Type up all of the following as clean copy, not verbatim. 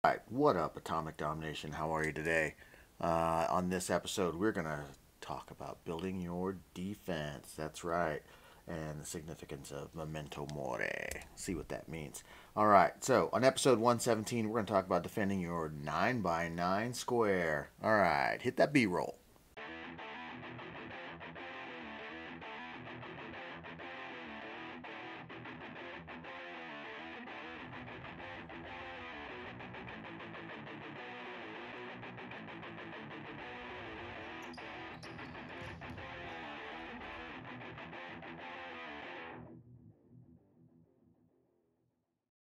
Alright, what up, Atomic Domination? How are you today? On this episode, we're going to talk about building your defense. That's right. And the significance of memento mori. See what that means. Alright, so on episode 117, we're going to talk about defending your 9x9 square. Alright, hit that B-roll.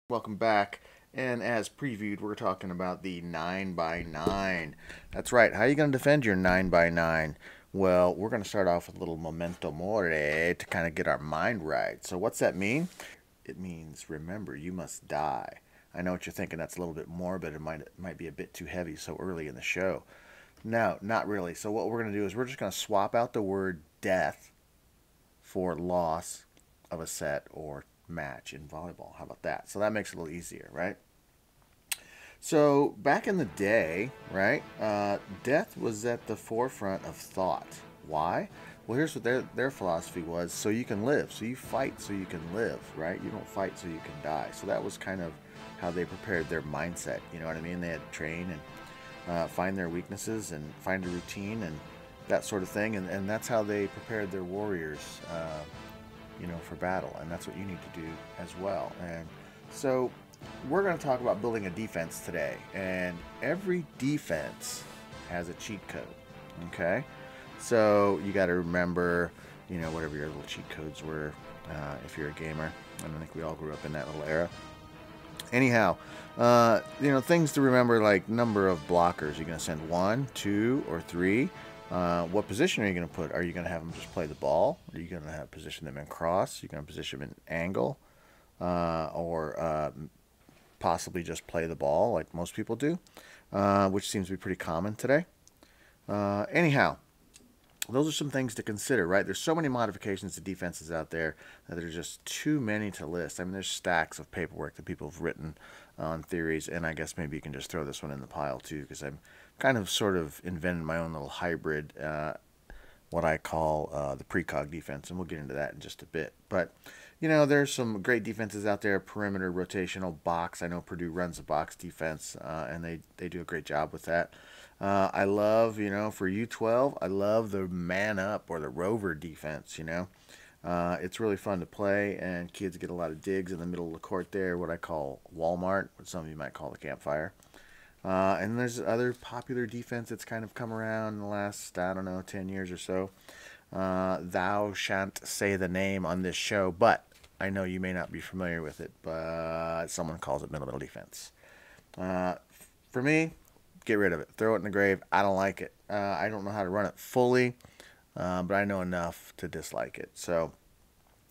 Welcome back. And as previewed, we're talking about the 9x9. That's right. How are you going to defend your 9x9? Well, we're going to start off with a little memento mori to kind of get our mind right. So what's that mean? It means, remember, you must die. I know what you're thinking. That's a little bit morbid. It might be a bit too heavy so early in the show. No, not really. So what we're going to do is we're just going to swap out the word death for loss of a set or match in volleyball. How about that? So that makes it a little easier, right? So back in the day, right, death was at the forefront of thought. Why? Well, here's what their philosophy was: so you can live. So you fight so you can live, right? You don't fight so you can die. So that was kind of how they prepared their mindset. You know what I mean? They had to train and find their weaknesses and find a routine and that sort of thing. And that's how they prepared their warriors, for battle. And that's what you need to do as well. And so we're going to talk about building a defense today. And every defense has a cheat code. Okay? So you got to remember, whatever your little cheat codes were if you're a gamer. I don't think we all grew up in that little era. Anyhow, things to remember, like number of blockers. You're going to send 1, 2, or 3. What position are you going to put? Are you going to have them just play the ball? Are you going to position them in cross? You're going to position them in angle? Or possibly just play the ball like most people do, which seems to be pretty common today. Anyhow, those are some things to consider, right? There's so many modifications to defenses out there that there's just too many to list. I mean, there's stacks of paperwork that people have written on theories, and I guess maybe you can just throw this one in the pile too, because I'm kind of sort of invented my own little hybrid, what I call the PRECOG defense, and we'll get into that in just a bit. But, there's some great defenses out there: perimeter, rotational, box. I know Purdue runs a box defense, and they do a great job with that. I love, for U12, I love the man up or the rover defense, It's really fun to play, and kids get a lot of digs in the middle of the court there, what I call Walmart, what some of you might call the campfire. And there's other popular defense that's kind of come around in the last, 10 years or so. Thou shan't say the name on this show, but I know you may not be familiar with it, but someone calls it middle defense. For me, get rid of it. Throw it in the grave. I don't like it. I don't know how to run it fully, but I know enough to dislike it. So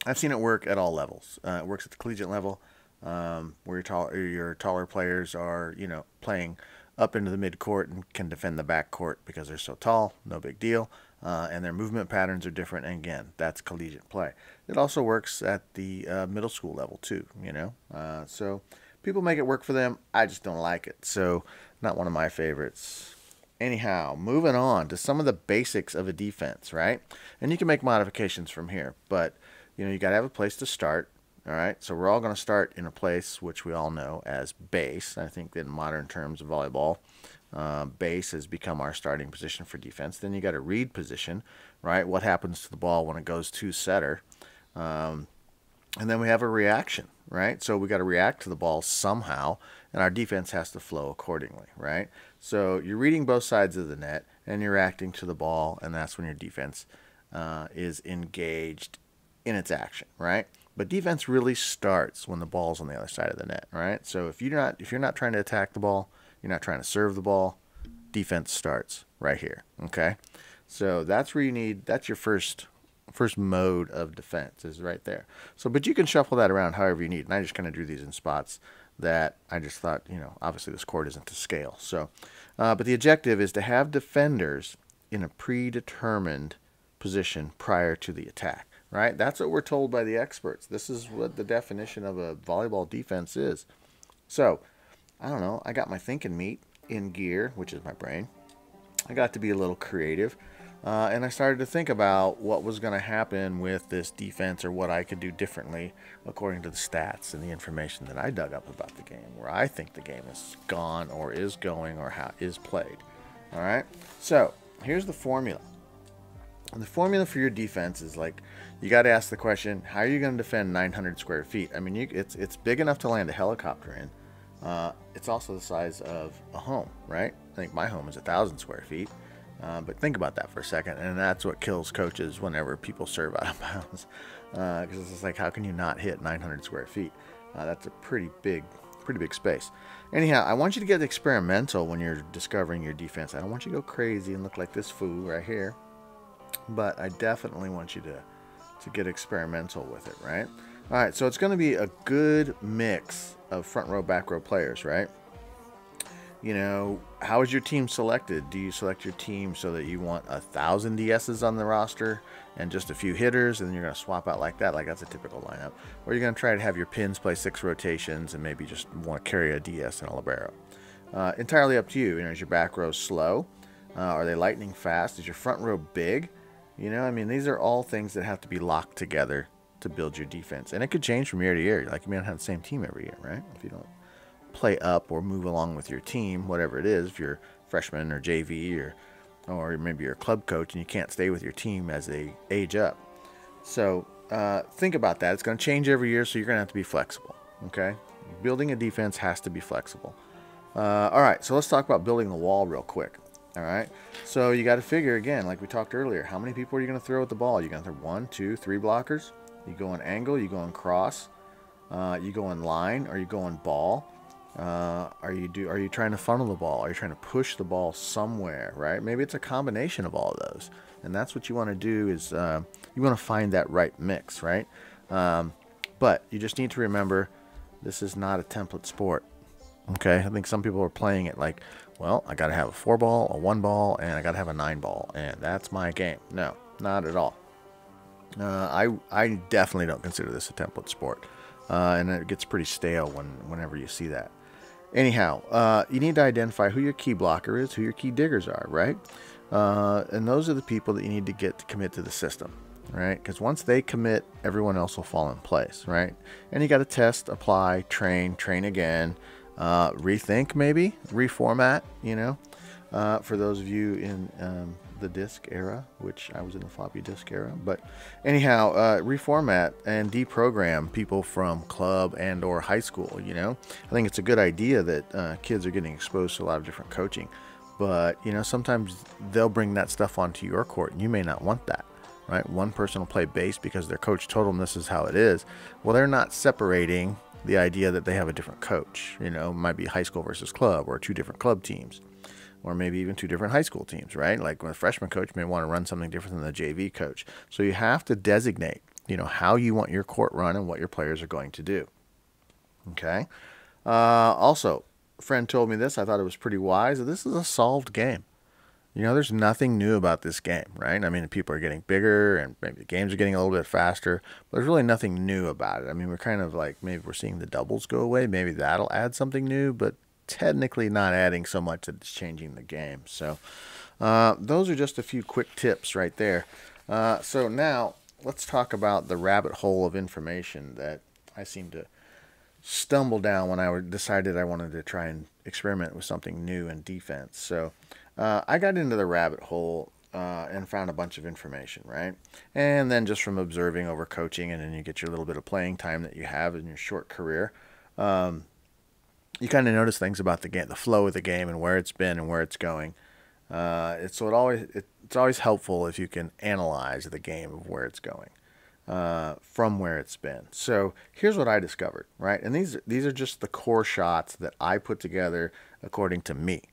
I've seen it work at all levels. It works at the collegiate level, where your taller players are, playing up into the midcourt and can defend the backcourt because they're so tall. No big deal. And their movement patterns are different. And again, that's collegiate play. It also works at the middle school level too, So people make it work for them. I just don't like it. So not one of my favorites. Anyhow, moving on to some of the basics of a defense, right? And you can make modifications from here, but you got to have a place to start. All right, so we're all going to start in a place which we all know as base. I think in modern terms of volleyball, base has become our starting position for defense. Then you got a read position, right? What happens to the ball when it goes to setter? And then we have a reaction, right? So we got to react to the ball somehow, and our defense has to flow accordingly, right? So you're reading both sides of the net, and you're reacting to the ball, and that's when your defense is engaged in its action, right? But defense really starts when the ball's on the other side of the net, right? So if you're not trying to attack the ball, you're not trying to serve the ball, defense starts right here, okay? So that's where that's your first mode of defense is right there. So, but you can shuffle that around however you need. And I just kind of drew these in spots that I just thought, obviously this court isn't to scale. So, but the objective is to have defenders in a predetermined position prior to the attack, right? That's what we're told by the experts. This is what the definition of a volleyball defense is. So I don't know, I got my thinking meat in gear, which is my brain. I got to be a little creative. And I started to think about what was going to happen with this defense or what I could do differently according to the stats and the information that I dug up about the game, where I think the game is gone or is going or how is played. All right. So here's the formula. And the formula for your defense is like, you got to ask the question, how are you going to defend 900 square feet? I mean, it's big enough to land a helicopter in. It's also the size of a home, right? I think my home is 1,000 square feet. But think about that for a second, and that's what kills coaches whenever people serve out of bounds. Because it's just like, how can you not hit 900 square feet? That's a pretty big space. Anyhow, I want you to get experimental when you're discovering your defense. I don't want you to go crazy and look like this fool right here. But I definitely want you to get experimental with it, right? All right, so it's going to be a good mix of front row, back row players, right? You know, how is your team selected? Do you select your team so that you want 1,000 DSs on the roster and just a few hitters, and then you're going to swap out like that, like that's a typical lineup? Or you're going to try to have your pins play 6 rotations and maybe just want to carry a DS and a libero? Entirely up to you. You know, is your back row slow? Are they lightning fast? Is your front row big? You know, I mean, these are all things that have to be locked together to build your defense. And it could change from year to year. Like, you may not have the same team every year, right? If you don't play up or move along with your team, whatever it is, if you're freshman or JV or maybe you're a club coach and you can't stay with your team as they age up. So think about that. It's going to change every year, so you're going to have to be flexible, okay? Building a defense has to be flexible. All right, so let's talk about building the wall real quick. All right, so you got to figure, again, like we talked earlier, how many people are you going to throw at the ball? You're going to throw 1, 2, 3 blockers? You go in angle, you go in cross, you go in line, or you go in ball. Are you trying to funnel the ball? Are you trying to push the ball somewhere, right? Maybe it's a combination of all of those. And that's what you want to do is you want to find that right mix, right? But you just need to remember this is not a template sport. Okay, I think some people are playing it like, well, I got to have a 4-ball, a 1-ball, and I got to have a 9-ball, and that's my game. No, not at all. I definitely don't consider this a template sport, and it gets pretty stale whenever you see that. Anyhow, you need to identify who your key blocker is, who your key diggers are, right? And those are the people that you need to get to commit to the system, right? Because once they commit, everyone else will fall in place, right? And you got to test, apply, train again, rethink, maybe reformat, you know, for those of you in the disk era, which I was in the floppy disk era. But anyhow, reformat and deprogram people from club and or high school. You know, I think it's a good idea that kids are getting exposed to a lot of different coaching, but you know, sometimes they'll bring that stuff onto your court and you may not want that, right? One person will play base because their coach told them this is how it is. Well, they're not separating the idea that they have a different coach. You know, it might be high school versus club, or 2 different club teams, or maybe even 2 different high school teams, right? Like a freshman coach may want to run something different than the JV coach. So you have to designate, you know, how you want your court run and what your players are going to do. Okay. Also, a friend told me this. I thought it was pretty wise. This is a solved game. You know, there's nothing new about this game, right? I mean, people are getting bigger and maybe the games are getting a little bit faster, but there's really nothing new about it. I mean, we're kind of like, maybe we're seeing the doubles go away. Maybe that'll add something new, but technically not adding so much that it's changing the game. So those are just a few quick tips right there. So now let's talk about the rabbit hole of information that I seem to stumble down when I decided I wanted to try and experiment with something new in defense. So I got into the rabbit hole and found a bunch of information, right? And then just from observing over coaching, and then you get your little bit of playing time that you have in your short career, you kind of notice things about the game, the flow of the game, and where it's been and where it's going. It's always helpful if you can analyze the game of where it's going from where it's been. So here's what I discovered, right? And these are just the core shots that I put together according to me.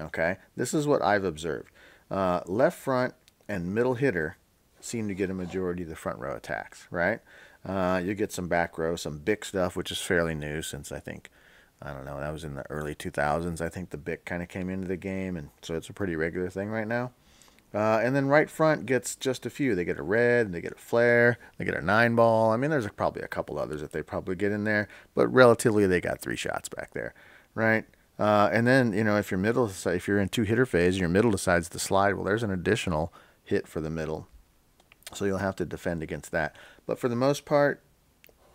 Okay, this is what I've observed. Left front and middle hitter seem to get a majority of the front row attacks, right? You get some back row, some BIC stuff, which is fairly new since I don't know, that was in the early 2000s. I think the BIC kind of came into the game, and so it's a pretty regular thing right now. And then right front gets just a few. They get a red, they get a flare, they get a 9-ball. I mean, there's probably a couple others that they probably get in there, but relatively they got 3 shots back there, right? And then, if if you're in two-hitter phase and your middle decides to slide, well, there's an additional hit for the middle. So you'll have to defend against that. But for the most part,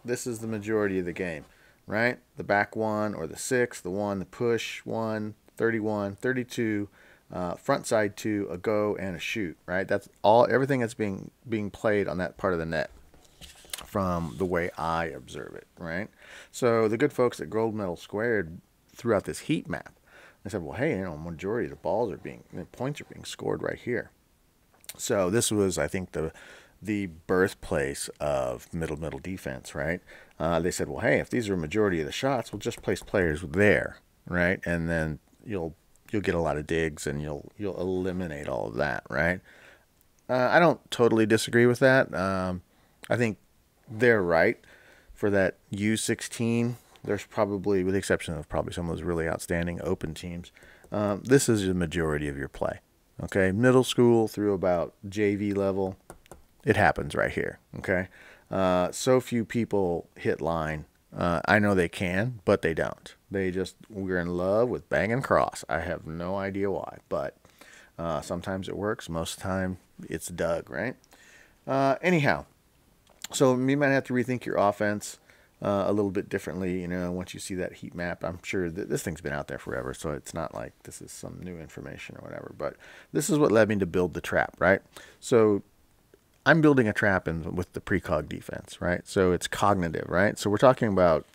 this is the majority of the game, right? The back one or the 6, the 1, the push 1, 31, 32, front side 2, a go, and a shoot, right? That's everything that's being played on that part of the net from the way I observe it, right? So the good folks at Gold Medal Squared threw out this heat map. They said, well, hey, majority of the points are being scored right here. So this was, I think, the birthplace of middle defense, right? They said, well, hey, if these are a majority of the shots, we'll just place players there, right? And then you'll get a lot of digs, and you'll eliminate all of that, right? I don't totally disagree with that. I think they're right for that U16. There's probably, with the exception of probably some of those really outstanding open teams, this is the majority of your play. Okay, middle school through about JV level, it happens right here. Okay, so few people hit line. I know they can, but they don't. We're in love with bang and cross. I have no idea why, but sometimes it works. Most of the time, it's Doug, right? Anyhow, so you might have to rethink your offense a little bit differently, once you see that heat map. I'm sure that this thing's been out there forever, so it's not like this is some new information or whatever, but this is what led me to build the trap, right? So I'm building a trap with the PRECOG defense, right? So it's cognitive, right? So we're talking about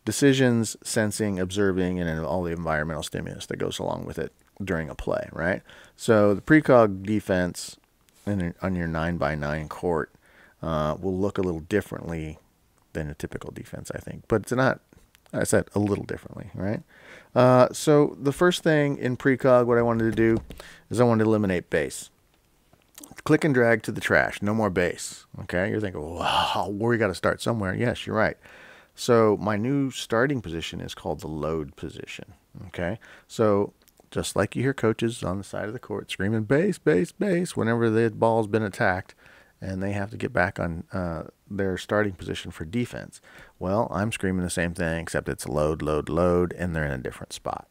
decisions, sensing, observing, and then all the environmental stimulus that goes along with it during a play, right? So the PRECOG defense on your 9x9 court will look a little differently than a typical defense, I think. But it's not, I said, a little differently, right? So the first thing in PRECOG, what I wanted to do is I wanted to eliminate base. Click and drag to the trash. No more base. Okay? You're thinking, wow, we got to start somewhere. Yes, you're right. So my new starting position is called the load position. Okay? So just like you hear coaches on the side of the court screaming base, base, base whenever the ball's been attacked and they have to get back on their starting position for defense. Well, I'm screaming the same thing, except it's load, load, load, and they're in a different spot.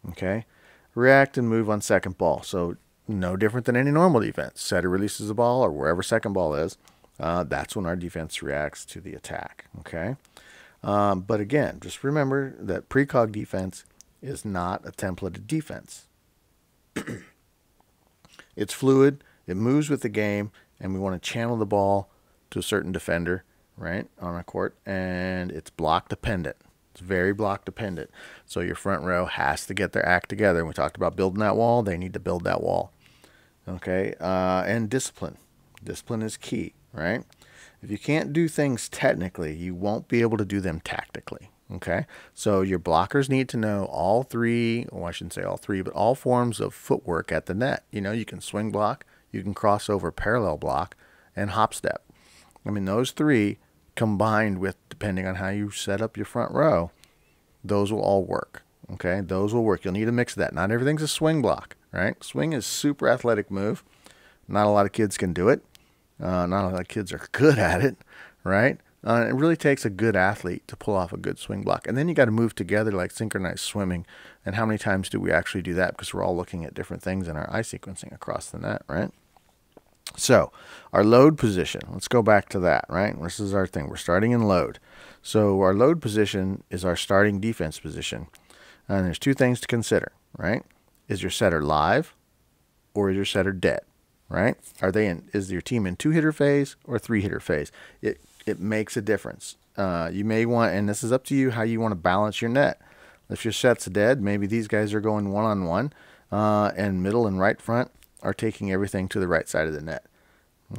Okay? React and move on second ball. So no different than any normal defense. Setter releases the ball or wherever second ball is. That's when our defense reacts to the attack. Okay? But again, just remember that PRECOG defense is not a templated defense. It's fluid. It moves with the game, and we want to channel the ball to a certain defender, right, on a court, and it's block dependent. It's very block dependent. So your front row has to get their act together. And we talked about building that wall. They need to build that wall. Okay, and discipline. Discipline is key, right? If you can't do things technically, you won't be able to do them tactically. Okay, so your blockers need to know all three, well, I shouldn't say all three, but all forms of footwork at the net. You can swing block, you can cross over parallel block, and hop step. I mean, those three combined with, depending on how you set up your front row, those will all work. Okay, those will work. You'll need a mix of that. Not everything's a swing block, right? Swing is a super athletic move. Not a lot of kids can do it. Not a lot of kids are good at it, right? It really takes a good athlete to pull off a good swing block. And then you got to move together like synchronized swimming. And how many times do we actually do that? Because we're all looking at different things in our eye sequencing across the net, right? So our load position, let's go back to that, right? This is our thing. We're starting in load. So our load position is our starting defense position. And there's two things to consider, right? Is your setter live or is your setter dead, right? Is your team in 2-hitter phase or 3-hitter phase? It makes a difference. You may want, and this is up to you, how you want to balance your net. If your set's dead, maybe these guys are going one-on-one, and middle and right front are taking everything to the right side of the net.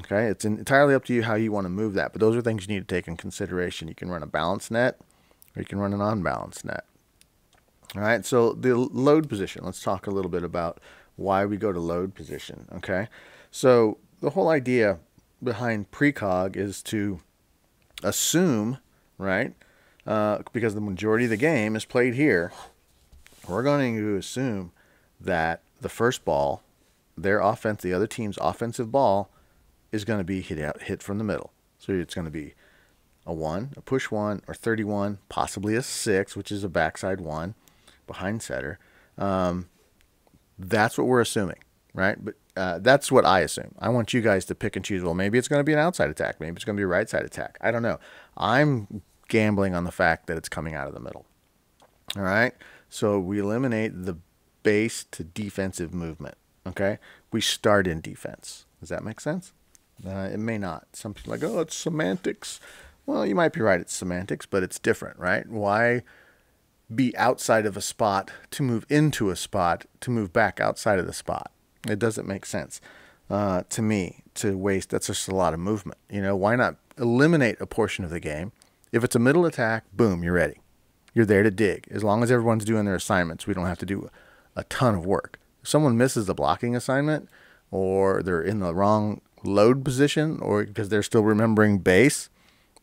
Okay, it's entirely up to you how you want to move that, but those are things you need to take in consideration. You can run a balanced net, or you can run an unbalanced net. All right, so the load position. Let's talk a little bit about why we go to load position. Okay, so the whole idea behind PRECOG is to assume, right, because the majority of the game is played here, we're going to assume that the first ball, the other team's offensive ball, is going to be hit from the middle. So it's going to be a 1, a push 1, or 31, possibly a 6, which is a backside 1. behind setter. That's what we're assuming, right? But that's what I assume. I want you guys to pick and choose. Well, maybe it's going to be an outside attack. Maybe it's going to be a right side attack. I don't know. I'm gambling on the fact that it's coming out of the middle. All right. So we eliminate the base to defensive movement. Okay. We start in defense. Does that make sense? It may not. Some people are like, oh, it's semantics. Well, you might be right. It's semantics, but it's different, right? Why be outside of a spot to move into a spot to move back outside of the spot? It doesn't make sense to me to waste. That's just a lot of movement. You know, why not eliminate a portion of the game? If it's a middle attack, boom, you're ready. You're there to dig. As long as everyone's doing their assignments, we don't have to do a ton of work. If someone misses the blocking assignment, or they're in the wrong load position, or because they're still remembering base,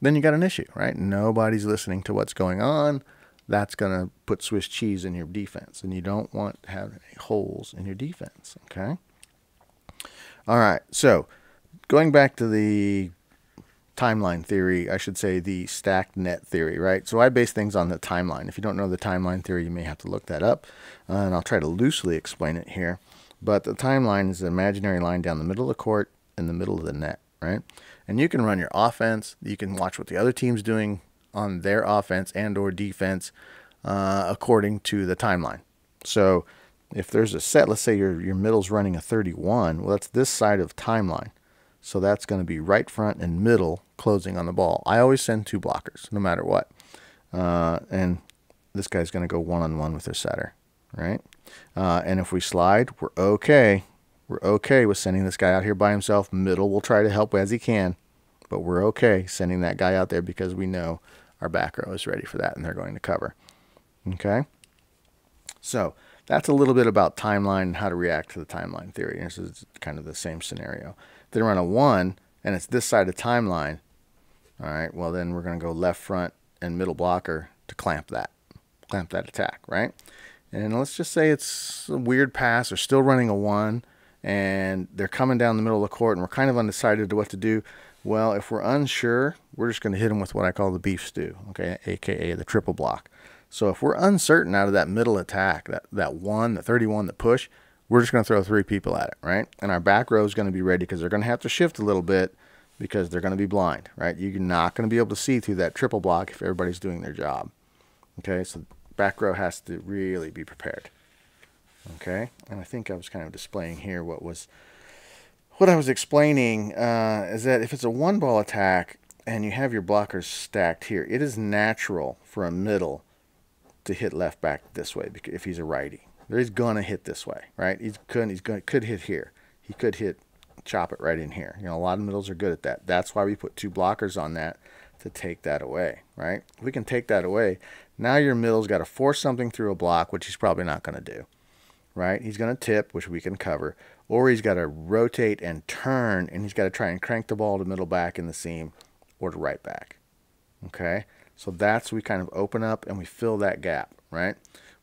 then you got an issue, right? Nobody's listening to what's going on. That's going to put Swiss cheese in your defense, and you don't want to have any holes in your defense, okay? All right, so going back to the timeline theory, I should say the stacked net theory, right? So I base things on the timeline. If you don't know the timeline theory, you may have to look that up, and I'll try to loosely explain it here. But the timeline is an imaginary line down the middle of the court in the middle of the net, right? And you can run your offense. You can watch what the other team's doing on their offense and or defense according to the timeline. So if there's a set, let's say your middle's running a 31, well, that's this side of timeline. So that's going to be right front and middle closing on the ball. I always send 2 blockers, no matter what. And this guy's going to go one-on-one with their setter, right? And if we slide, we're okay. We're okay with sending this guy out here by himself. Middle will try to help as he can, but we're okay sending that guy out there because we know our back row is ready for that and they're going to cover. Okay? So that's a little bit about timeline and how to react to the timeline theory. This is kind of the same scenario. If they run a 1 and it's this side of timeline, all right, well then we're going to go left front and middle blocker to clamp that attack, right? And let's just say it's a weird pass. They're still running a 1 and they're coming down the middle of the court and we're kind of undecided to what to do. Well, if we're unsure, we're just going to hit them with what I call the beef stew, okay, aka the triple block. So if we're uncertain out of that middle attack, that 1, the 31, the push, we're just going to throw 3 people at it, right? And our back row is going to be ready because they're going to have to shift a little bit because they're going to be blind, right? You're not going to be able to see through that triple block if everybody's doing their job, okay? So back row has to really be prepared, okay? And I think I was kind of displaying here what I was explaining is that if it's a 1-ball attack and you have your blockers stacked here, it is natural for a middle to hit left back this way because if he's a righty. He's gonna hit this way, right? Could hit here. He could chop it right in here. You know, a lot of middles are good at that. That's why we put 2 blockers on that to take that away, right? If we can take that away, now your middle's got to force something through a block, which he's probably not going to do, right? He's going to tip, which we can cover, or he's got to rotate and turn, and he's got to try and crank the ball to middle back in the seam or to right back, okay? So that's, we kind of open up and we fill that gap, right?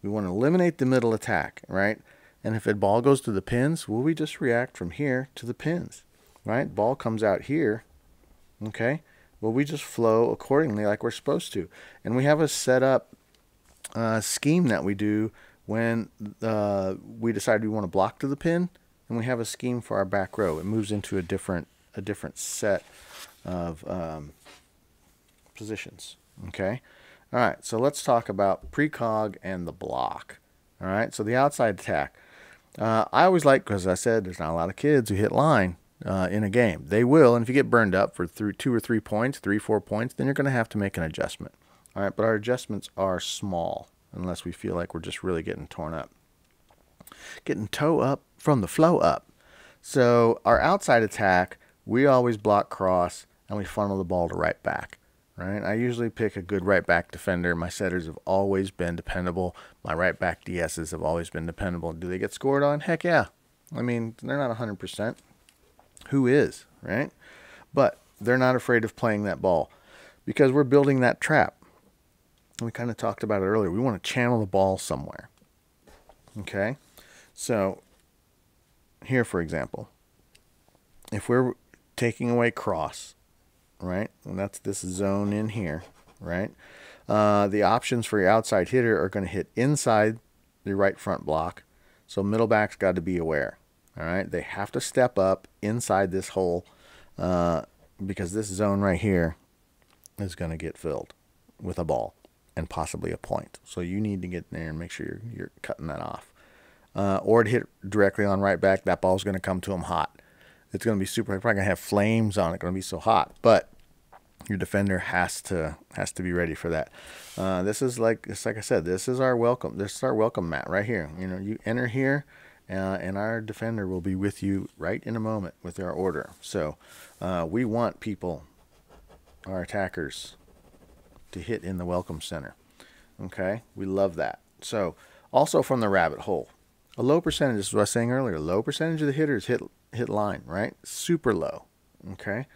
We want to eliminate the middle attack, right? And if a ball goes to the pins, well, we just react from here to the pins, right? Ball comes out here, okay? Well, we just flow accordingly like we're supposed to. And we have a set up scheme that we do when we decide we want to block to the pin, and we have a scheme for our back row. It moves into a different set of positions, okay? All right, so let's talk about precog and the block. All right, so the outside attack. I always like, because I said there's not a lot of kids who hit line in a game. They will, and if you get burned up for 2 or 3 points, 3, 4 points, then you're going to have to make an adjustment. All right, but our adjustments are small unless we feel like we're just really getting torn up. Getting toe up from the flow up. So our outside attack, we always block cross and we funnel the ball to right back. Right? I usually pick a good right back defender. My setters have always been dependable. My right back DSs have always been dependable. Do they get scored on? Heck yeah. I mean, they're not 100%. Who is, right? But they're not afraid of playing that ball because we're building that trap. We kind of talked about it earlier. We want to channel the ball somewhere. Okay? So here, for example, if we're taking away cross, right, and that's this zone in here, right, the options for your outside hitter are going to hit inside the right front block. So middle back's got to be aware. All right, they have to step up inside this hole because this zone right here is going to get filled with a ball and possibly a point. So you need to get in there and make sure you're cutting that off. Or to hit directly on right back, that ball's going to come to them hot. It's going to be super, probably going to have flames on it, going to be so hot. But your defender has to be ready for that. This is like I said, this is our welcome. This is our welcome mat right here. You know, you enter here, and our defender will be with you right in a moment with our order. So we want people, our attackers, to hit in the welcome center. Okay, we love that. So also from the rabbit hole, a low percentage, this is what I was saying earlier, low percentage of the hitters hit line, right? Super low. Okay.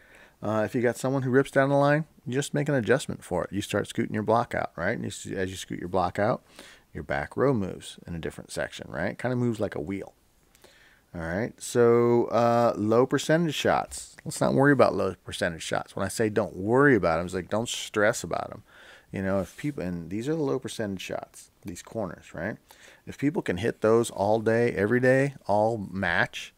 If you got someone who rips down the line, you just make an adjustment for it. You start scooting your block out, right? And as you scoot your block out, your back row moves in a different section, right? Kind of moves like a wheel. All right. So low percentage shots. Let's not worry about low percentage shots. When I say don't worry about them, it's like don't stress about them. You know, if people, and these are the low percentage shots, these corners, right? If people can hit those all day, every day, all match,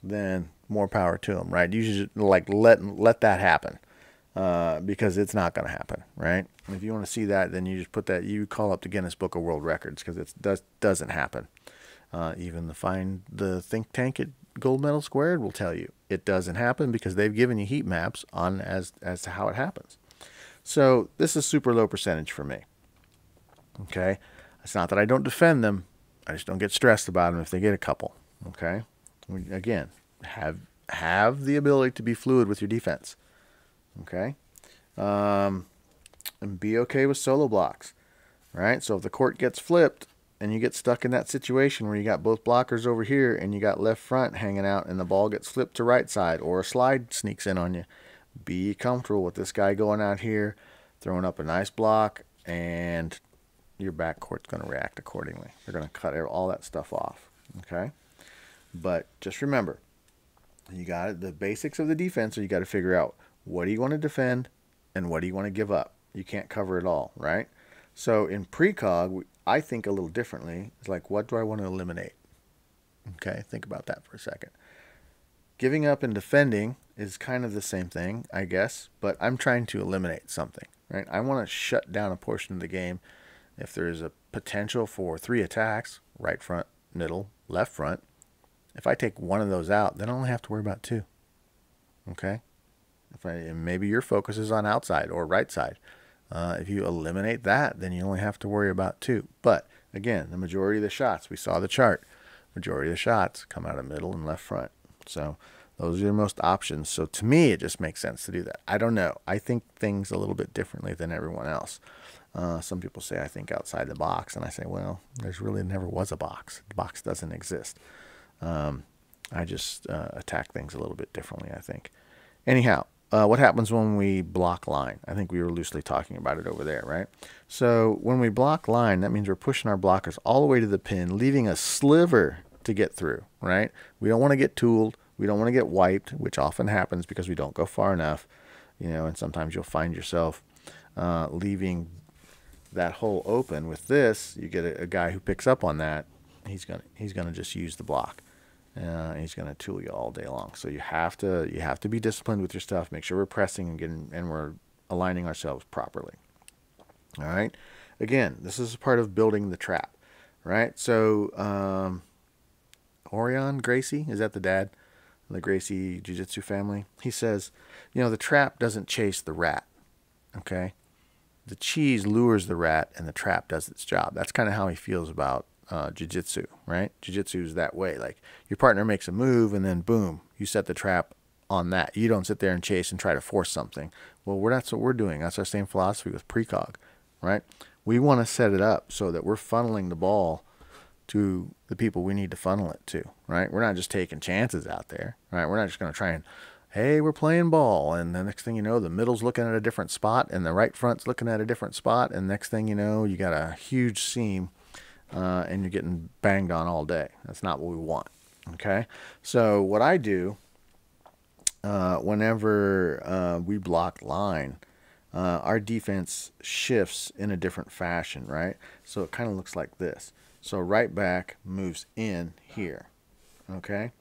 then more power to them, right? You should like let that happen because it's not going to happen, right? If you want to see that, then you just put that, you call up the Guinness Book of World Records because it doesn't happen. Even the think tank at Gold Medal Squared will tell you it doesn't happen because they've given you heat maps on as to how it happens. So this is super low percentage for me. Okay, it's not that I don't defend them, I just don't get stressed about them if they get a couple. Okay, again, have the ability to be fluid with your defense. Okay, and be okay with solo blocks. Right, so if the court gets flipped and you get stuck in that situation where you got both blockers over here and you got left front hanging out and the ball gets flipped to right side or a slide sneaks in on you, be comfortable with this guy going out here, throwing up a nice block, and your backcourt's going to react accordingly. They're going to cut all that stuff off. Okay, but just remember, you got the basics of the defense. So you got to figure out what do you want to defend and what do you want to give up. You can't cover it all, right? So in precog, I think a little differently. It's like, what do I want to eliminate? Okay, think about that for a second. Giving up and defending is kind of the same thing, I guess, but I'm trying to eliminate something, right? I want to shut down a portion of the game. If there is a potential for 3 attacks, right front, middle, left front, if I take one of those out, then I only have to worry about 2. Okay? Maybe your focus is on outside or right side. If you eliminate that, then you only have to worry about 2. But again, the majority of the shots, we saw the chart, majority of the shots come out of middle and left front. So those are your most options. So to me, it just makes sense to do that. I don't know. I think things a little bit differently than everyone else. Some people say I think outside the box, and I say, well, there's really never was a box. The box doesn't exist. I just attack things a little bit differently, I think. Anyhow, what happens when we block line? I think we were loosely talking about it over there, right? So when we block line, that means we're pushing our blockers all the way to the pin, leaving a sliver to get through, right? We don't want to get tooled. We don't want to get wiped, which often happens because we don't go far enough, you know, and sometimes you'll find yourself leaving that hole open. With this, you get a guy who picks up on that. He's gonna just use the block. He's gonna tool you all day long. So you have to be disciplined with your stuff. Make sure we're pressing and we're aligning ourselves properly. All right. Again, this is a part of building the trap, right? So Orion Gracie, is that the dad? The Gracie Jiu-Jitsu family. He says, you know, the trap doesn't chase the rat. Okay. The cheese lures the rat and the trap does its job. That's kind of how he feels about jiu-jitsu, right? Jiu-jitsu is that way. Like your partner makes a move and then boom, you set the trap on that. You don't sit there and chase and try to force something. Well, that's what we're doing. That's our same philosophy with precog, right? We want to set it up so that we're funneling the ball to the people we need to funnel it to, right? We're not just taking chances out there, right? We're not just going to try and, hey, we're playing ball, and the next thing you know, the middle's looking at a different spot, and the right front's looking at a different spot, and next thing you know, you got a huge seam, and you're getting banged on all day. That's not what we want, okay? So what I do whenever we block line, our defense shifts in a different fashion, right? So it kind of looks like this. So right back moves in here, okay?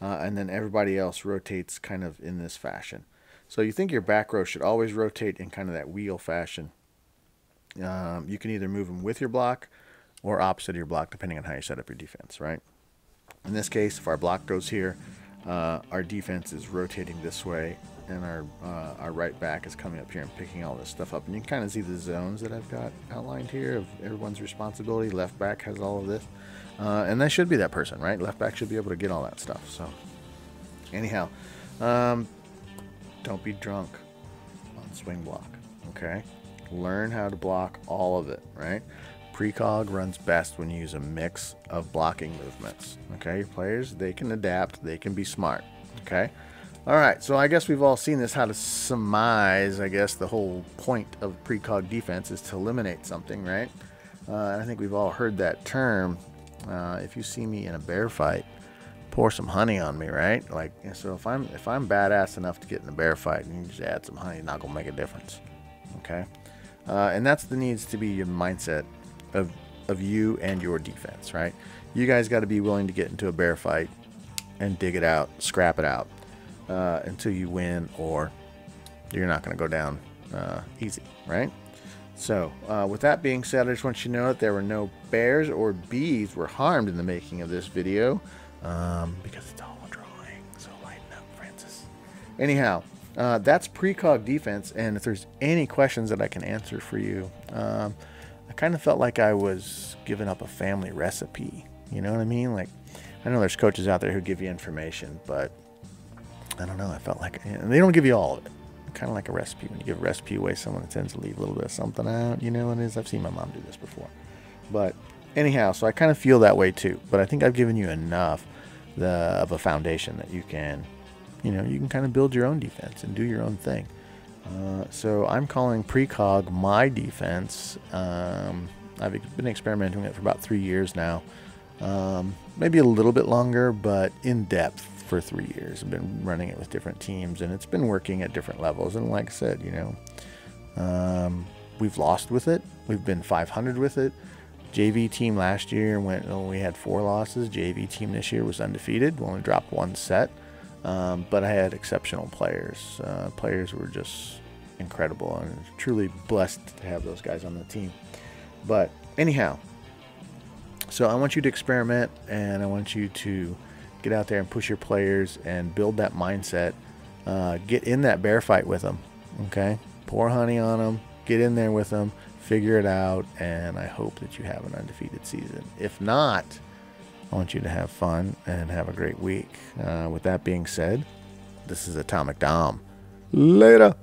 And then everybody else rotates kind of in this fashion. So you think your back row should always rotate in kind of that wheel fashion. You can either move them with your block or opposite of your block, depending on how you set up your defense, right? In this case, if our block goes here, our defense is rotating this way, and our right back is coming up here and picking all this stuff up. And you can kind of see the zones that I've got outlined here of everyone's responsibility. Left back has all of this. And that should be that person, right? Left back should be able to get all that stuff. So, anyhow, don't be drunk on swing block, okay? Learn how to block all of it, right? Precog runs best when you use a mix of blocking movements, okay? Your players, they can adapt, they can be smart, okay? All right, so I guess we've all seen this, how to surmise, I guess, the whole point of precog defense is to eliminate something, right? I think we've all heard that term. If you see me in a bear fight, pour some honey on me, right? Like, so if I'm badass enough to get in a bear fight and you just add some honey, it's not gonna make a difference, okay? And that's the needs to be your mindset of you and your defense, right? You guys got to be willing to get into a bear fight and dig it out, scrap it out until you win, or you're not going to go down easy, right? So with that being said, I just want you to know that there were no bears or bees were harmed in the making of this video because it's all a drawing. So lighten up, Francis. Anyhow, that's precog defense, and if there's any questions that I can answer for you, I kind of felt like I was giving up a family recipe. You know what I mean? Like, I know there's coaches out there who give you information, but I don't know. I felt like, and they don't give you all of it. Kind of like a recipe. When you give a recipe away, someone tends to leave a little bit of something out. You know what it is? I've seen my mom do this before. But anyhow, so I kind of feel that way too. But I think I've given you enough of a foundation that you can, you know, you can kind of build your own defense and do your own thing. So I'm calling precog my defense. I've been experimenting with it for about 3 years now. Maybe a little bit longer, but in depth for 3 years. I've been running it with different teams, and it's been working at different levels. And like I said, you know, we've lost with it. We've been 500 with it. JV team last year we had 4 losses. JV team this year was undefeated. We only dropped 1 set. But I had exceptional players. Players were just incredible, and truly blessed to have those guys on the team. But anyhow, so I want you to experiment, and I want you to get out there and push your players and build that mindset. Get in that bear fight with them, okay? Pour honey on them, get in there with them, figure it out, and I hope that you have an undefeated season. If not, I want you to have fun and have a great week. With that being said, this is Atomic Dom. Later.